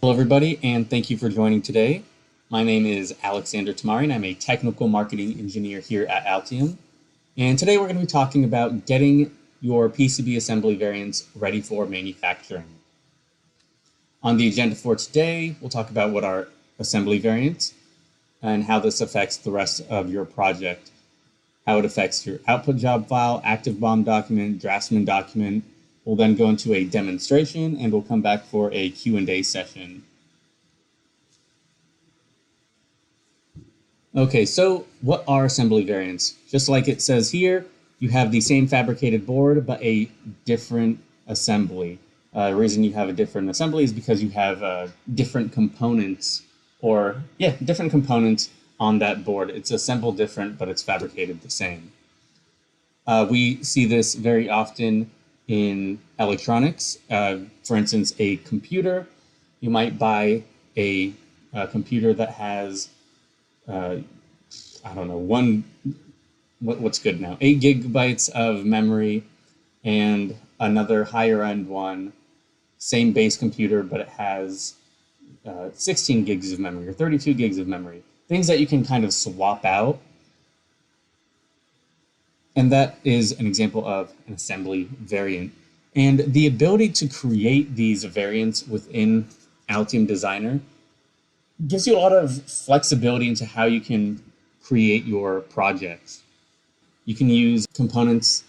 Hello, everybody, and thank you for joining today. My name is Alexander Tamari, and I'm a technical marketing engineer here at Altium. And today we're going to be talking about getting your PCB assembly variants ready for manufacturing. On the agenda for today, we'll talk about what are assembly variants and how this affects the rest of your project, how it affects your output job file, active BOM document, draftsman document. We'll then go into a demonstration, and we'll come back for a Q&A session. Okay, so what are assembly variants? Just like it says here, you have the same fabricated board, but a different assembly. The reason you have a different assembly is because you have different components, different components on that board. It's assembled different, but it's fabricated the same. We see this very often in electronics. For instance, a computer. You might buy a computer that has I don't know, what's good now, 8 gigabytes of memory, and another higher end one, same base computer, but it has 16 gigs of memory or 32 gigs of memory, things that you can kind of swap out. And that is an example of an assembly variant. And the ability to create these variants within Altium Designer gives you a lot of flexibility into how you can create your projects. You can use components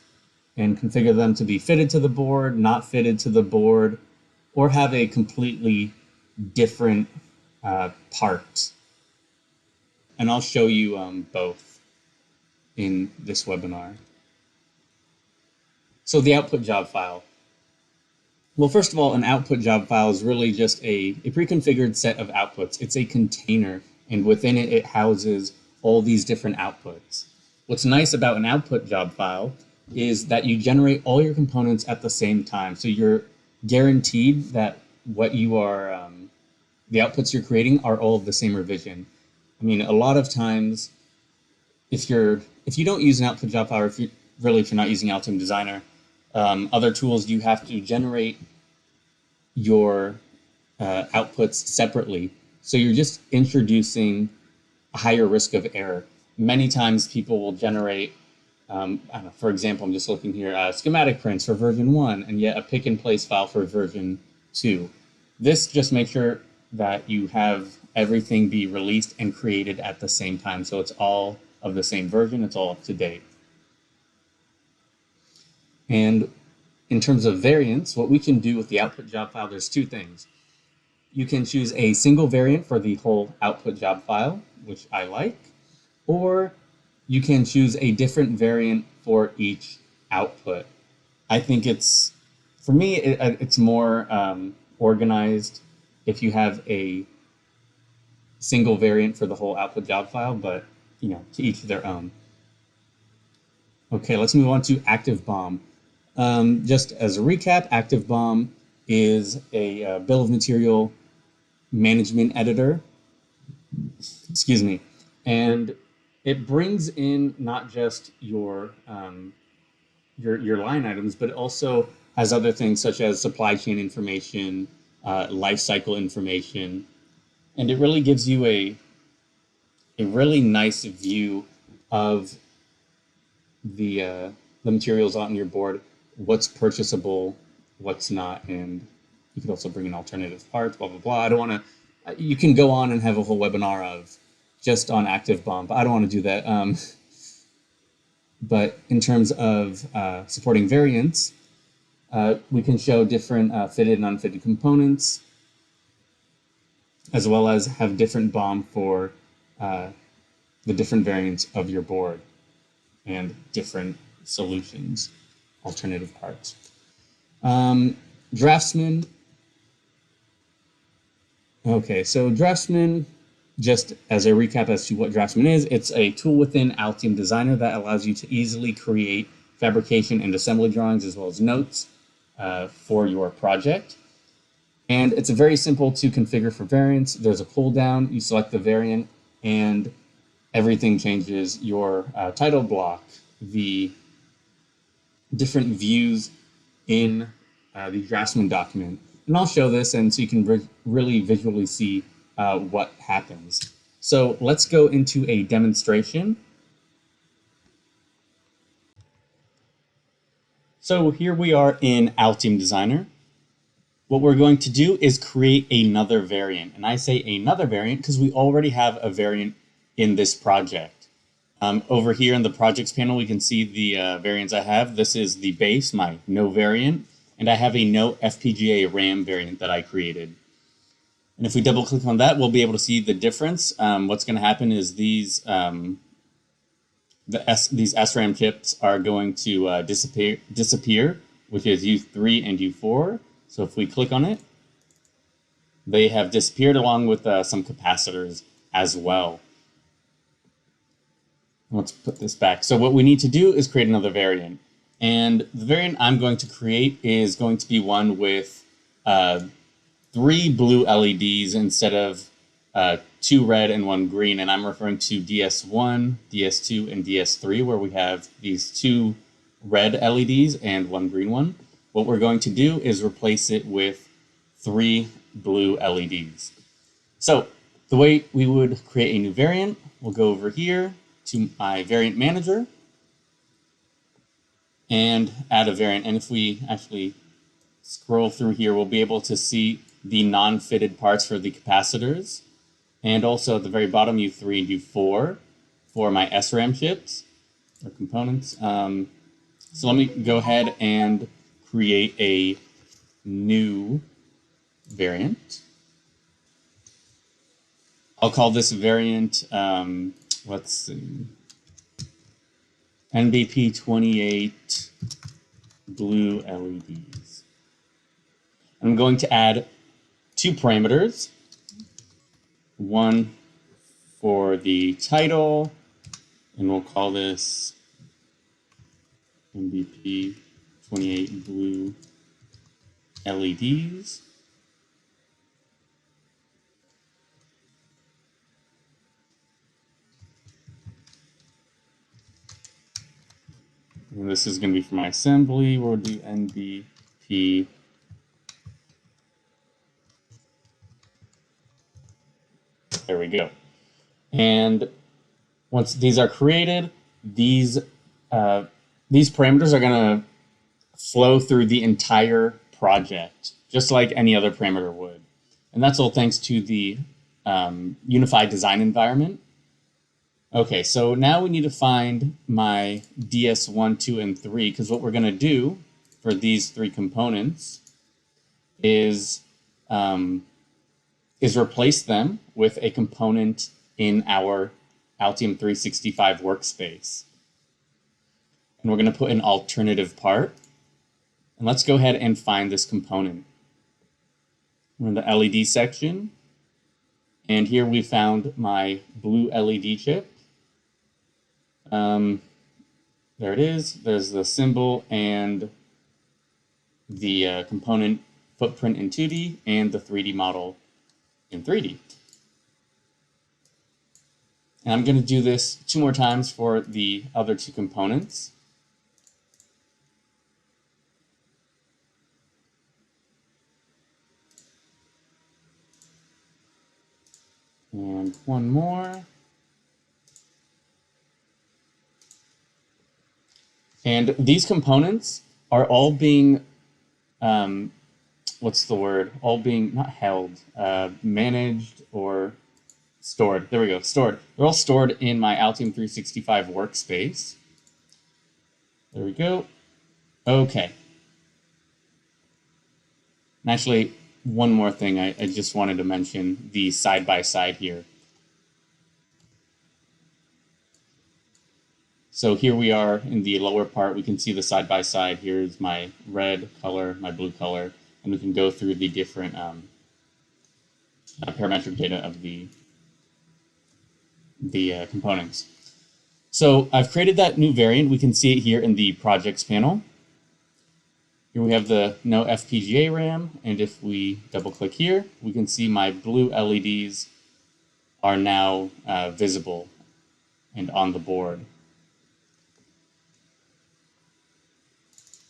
and configure them to be fitted to the board, not fitted to the board, or have a completely different part. And I'll show you both in this webinar. So the output job file. Well, first of all, an output job file is really just a pre-configured set of outputs. It's a container, and within it, it houses all these different outputs. What's nice about an output job file is that you generate all your components at the same time. So you're guaranteed that what you are, the outputs you're creating are all of the same revision. I mean, a lot of times, if you don't use an output job file, or if you're not using Altium Designer, other tools, you have to generate your outputs separately. So you're just introducing a higher risk of error. Many times people will generate, I don't know, for example, I'm just looking here, schematic prints for version 1, and yet a pick and place file for version 2. This just makes sure that you have everything be released and created at the same time. So it's all of the same version, it's all up to date. And in terms of variants, what we can do with the output job file, there's two things. You can choose a single variant for the whole output job file, which I like, or you can choose a different variant for each output. I think for me, it's more organized if you have a single variant for the whole output job file, but to each their own. Okay, let's move on to active BOM. Just as a recap, active BOM is a bill of material management editor. Excuse me. And it brings in not just your line items, but it also has other things such as supply chain information, life cycle information, and it really gives you a really nice view of the materials on your board, what's purchasable, what's not, and you could also bring in alternative parts, blah, blah, blah. I don't want to, you can go on and have a whole webinar of just on active BOM, but I don't want to do that. But in terms of supporting variants, we can show different fitted and unfitted components, as well as have different BOM for the different variants of your board and different solutions, alternative parts. Draftsman. Okay, so Draftsman, just as a recap as to what Draftsman is, it's a tool within Altium Designer that allows you to easily create fabrication and assembly drawings as well as notes for your project. And it's very simple to configure for variants. There's a pull down, you select the variant, and everything changes. Your title block, the different views in the Draftsman document, And I'll show this and so you can really visually see what happens. So let's go into a demonstration. So here we are in Altium Designer. What we're going to do is create another variant. And I say another variant because we already have a variant in this project. Over here in the projects panel, we can see the variants I have. This is the base, my no variant, and I have a no FPGA RAM variant that I created. And if we double click on that, we'll be able to see the difference. What's going to happen is these SRAM chips are going to disappear, which is U3 and U4. So if we click on it, they have disappeared along with some capacitors as well. Let's put this back. So what we need to do is create another variant. And the variant I'm going to create is going to be one with 3 blue LEDs instead of 2 red and 1 green. And I'm referring to DS1, DS2, and DS3, where we have these 2 red LEDs and 1 green one. What we're going to do is replace it with 3 blue LEDs. So the way we would create a new variant, we'll go over here to my variant manager and add a variant. And if we actually scroll through here, we'll be able to see the non-fitted parts for the capacitors. And also at the very bottom, U3 and U4 for my SRAM chips or components. So let me go ahead and create a new variant. I'll call this variant, let's see, NBP28 blue LEDs. I'm going to add 2 parameters, one for the title, and we'll call this NBP28 blue LEDs. And this is going to be for my assembly. We'll do NBP. There we go. And once these are created, these parameters are going to flow through the entire project, just like any other parameter would. And that's all thanks to the unified design environment. Okay, so now we need to find my DS1, 2, and 3, because what we're going to do for these 3 components is replace them with a component in our Altium 365 workspace. And we're going to put an alternative part. And let's go ahead and find this component. We're in the LED section. And here we found my blue LED chip. There it is. There's the symbol and the component footprint in 2D and the 3D model in 3D. And I'm going to do this 2 more times for the other 2 components. And 1 more. And these components are all being, what's the word? All being, not held, managed or stored. There we go, stored. They're all stored in my Altium 365 workspace. There we go. Okay. And actually, one more thing I just wanted to mention, the side-by-side here. So here we are in the lower part. We can see the side-by-side. Here's my red color, my blue color, and we can go through the different parametric data of the components. So I've created that new variant. We can see it here in the projects panel. Here we have the no FPGA RAM, and if we double-click here, we can see my blue LEDs are now visible and on the board.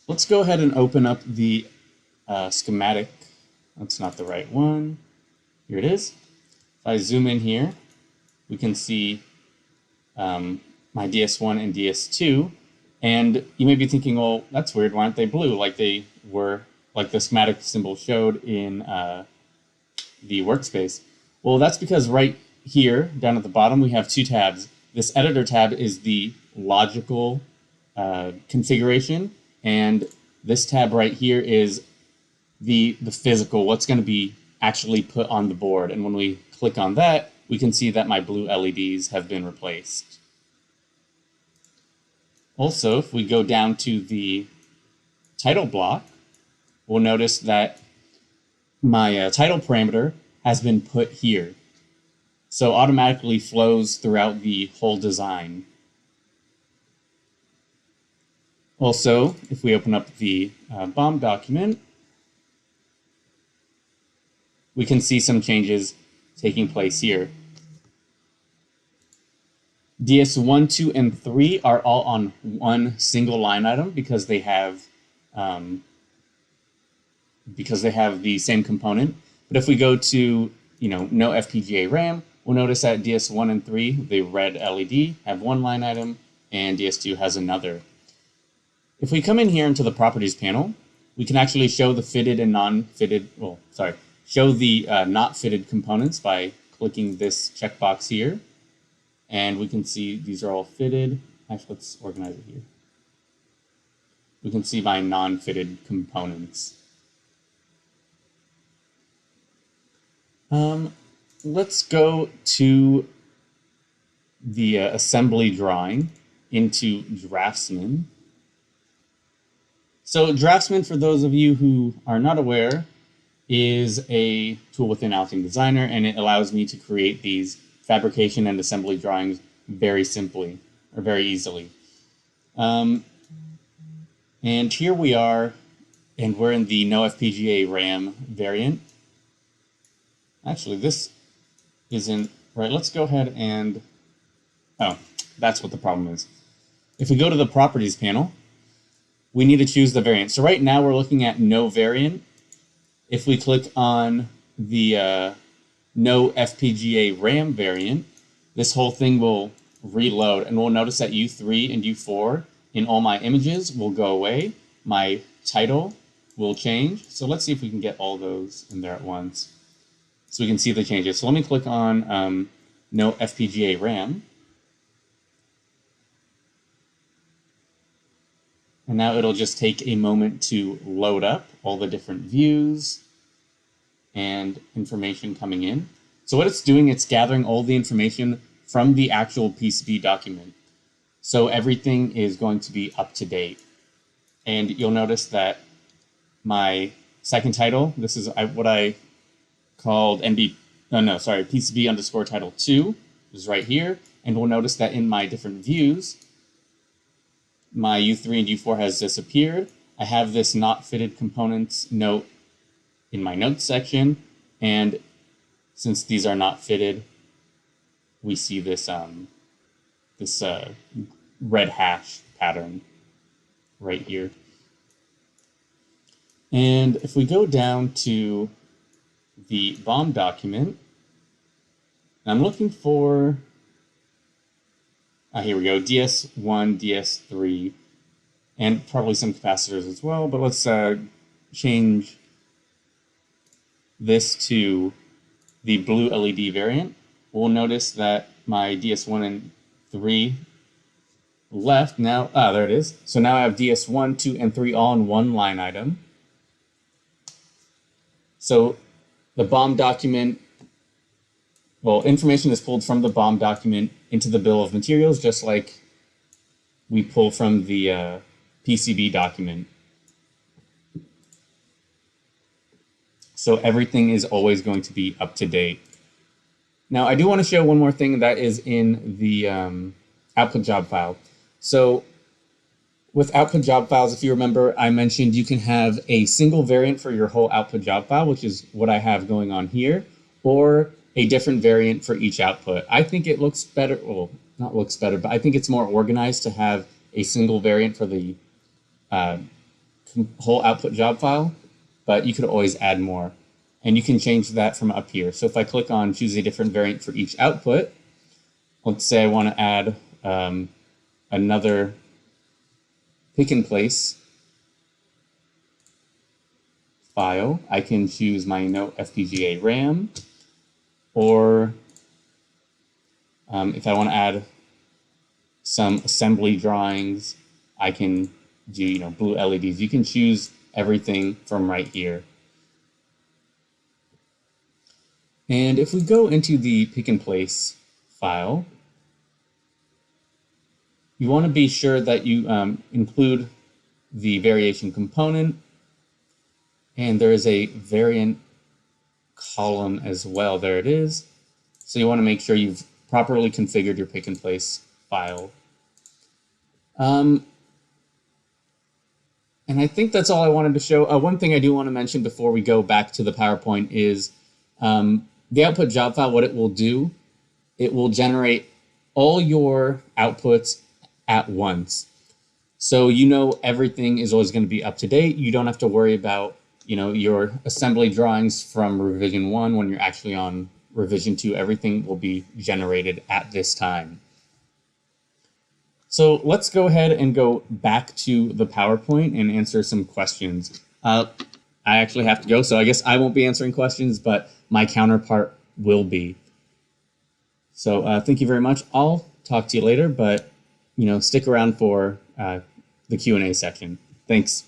Let's go ahead and open up the schematic That's not the right one. Here it is. If I zoom in here, we can see my DS1 and DS2. And you may be thinking, well, that's weird. Why aren't they blue like they were, like the schematic symbol showed in the workspace? Well, that's because right here, down at the bottom, we have two tabs. This editor tab is the logical configuration, and this tab right here is the physical, what's going to be actually put on the board. And when we click on that, we can see that my blue LEDs have been replaced. Also, if we go down to the title block, we'll notice that my title parameter has been put here. So automatically flows throughout the whole design. Also, if we open up the BOM document, we can see some changes taking place here. DS1, 2, and 3 are all on one single line item because they have the same component. But if we go to no FPGA RAM, we'll notice that DS1 and 3, the red LED, have one line item, and DS2 has another. If we come in here into the properties panel, we can actually show the fitted and non-fitted, show the not fitted components by clicking this checkbox here. And we can see these are all fitted. Actually, let's organize it here. We can see my non-fitted components. Let's go to the assembly drawing into Draftsman. So Draftsman, for those of you who are not aware, is a tool within Altium Designer, and it allows me to create these fabrication and assembly drawings very simply, or very easily. And here we are, and we're in the no FPGA RAM variant. Actually, this isn't right. Let's go ahead and, oh, that's what the problem is. If we go to the properties panel, we need to choose the variant. So right now we're looking at no variant. If we click on the no FPGA RAM variant, this whole thing will reload, and we'll notice that U3 and U4 in all my images will go away. My title will change. So let's see if we can get all those in there at once so we can see the changes. So let me click on no FPGA RAM. And now it'll just take a moment to load up all the different views and information coming in. So what it's doing, it's gathering all the information from the actual PCB document. So everything is going to be up to date. And you'll notice that my second title, this is what I called PCB underscore title 2 is right here. And we'll notice that in my different views, my U3 and U4 has disappeared. I have this not fitted components note in my notes section. And since these are not fitted, we see this red hash pattern right here. And if we go down to the BOM document, I'm looking for, here we go, DS1, DS3, and probably some capacitors as well, but let's change this to the blue LED variant. We'll notice that my DS1 and 3 left now. There it is. So now I have DS1, 2, and 3 all in one line item. So the BOM document, well, information is pulled from the BOM document into the bill of materials, just like we pull from the PCB document. So everything is always going to be up to date. Now, I do want to show one more thing that is in the output job file. So with output job files, if you remember, I mentioned you can have a single variant for your whole output job file, which is what I have going on here, or a different variant for each output. I think it looks better, well, not looks better, but I think it's more organized to have a single variant for the whole output job file, but you could always add more. And you can change that from up here. So if I click on choose a different variant for each output, let's say I want to add another pick and place file, I can choose my Note FPGA RAM, or if I want to add some assembly drawings, I can do blue LEDs. You can choose everything from right here. And if we go into the pick and place file, you want to be sure that you include the variation component, and there is a variant column as well. There it is. So you want to make sure you've properly configured your pick and place file. And I think that's all I wanted to show. One thing I do want to mention before we go back to the PowerPoint is the output job file. What it will do, it will generate all your outputs at once. So everything is always going to be up to date. You don't have to worry about your assembly drawings from revision 1 when you're actually on revision 2. Everything will be generated at this time. So let's go ahead and go back to the PowerPoint and answer some questions. I actually have to go, so I guess I won't be answering questions, but my counterpart will be. So thank you very much. I'll talk to you later, but stick around for the Q&A section. Thanks.